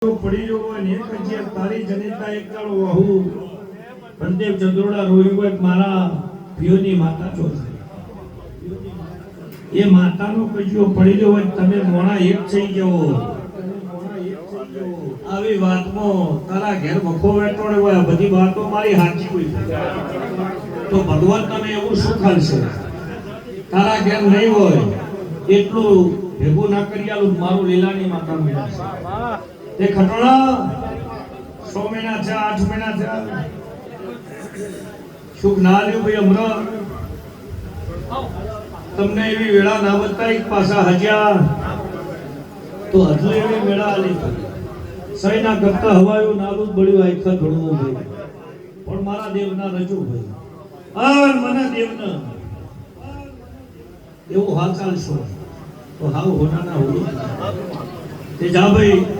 પડી જો હોય ને કજિયા તારી જનેતા એક કાળો વહુ બંદેવ ચંદ્રોડા રોયું હોય મારા પિયોની માતા છો એ માતાનો કજિયો પડી જો હોય તમે મોણા એક થઈ જવો આવી વાતમાં તારા ઘેર વખો વેટોડે હોય બધી વાતો મારી સાચી હોય તો ભગવાન તને એવું શું ખાલશે તારા ઘેર નહીં હોય એટલું ભેગું ના કરી આલું મારું લીલાની માતા મળશે તે ખટોળા 6 મહિના છે 8 મહિના છે સુખ ના લ્યું ભાઈ હમણાં તમને એવી વેળા ના બતાવી પાછા હજ્યા તો હજુ એવી વેળા આલી સહી ના કરતા હવાયું નાલું જ બળ્યું આખા ધોળવું ભાઈ પણ મારા દેવના રજૂ ભાઈ આ મને દેવના એવું હાલ ચાલશો તો હાવ હોના ના હોય તે જા ભાઈ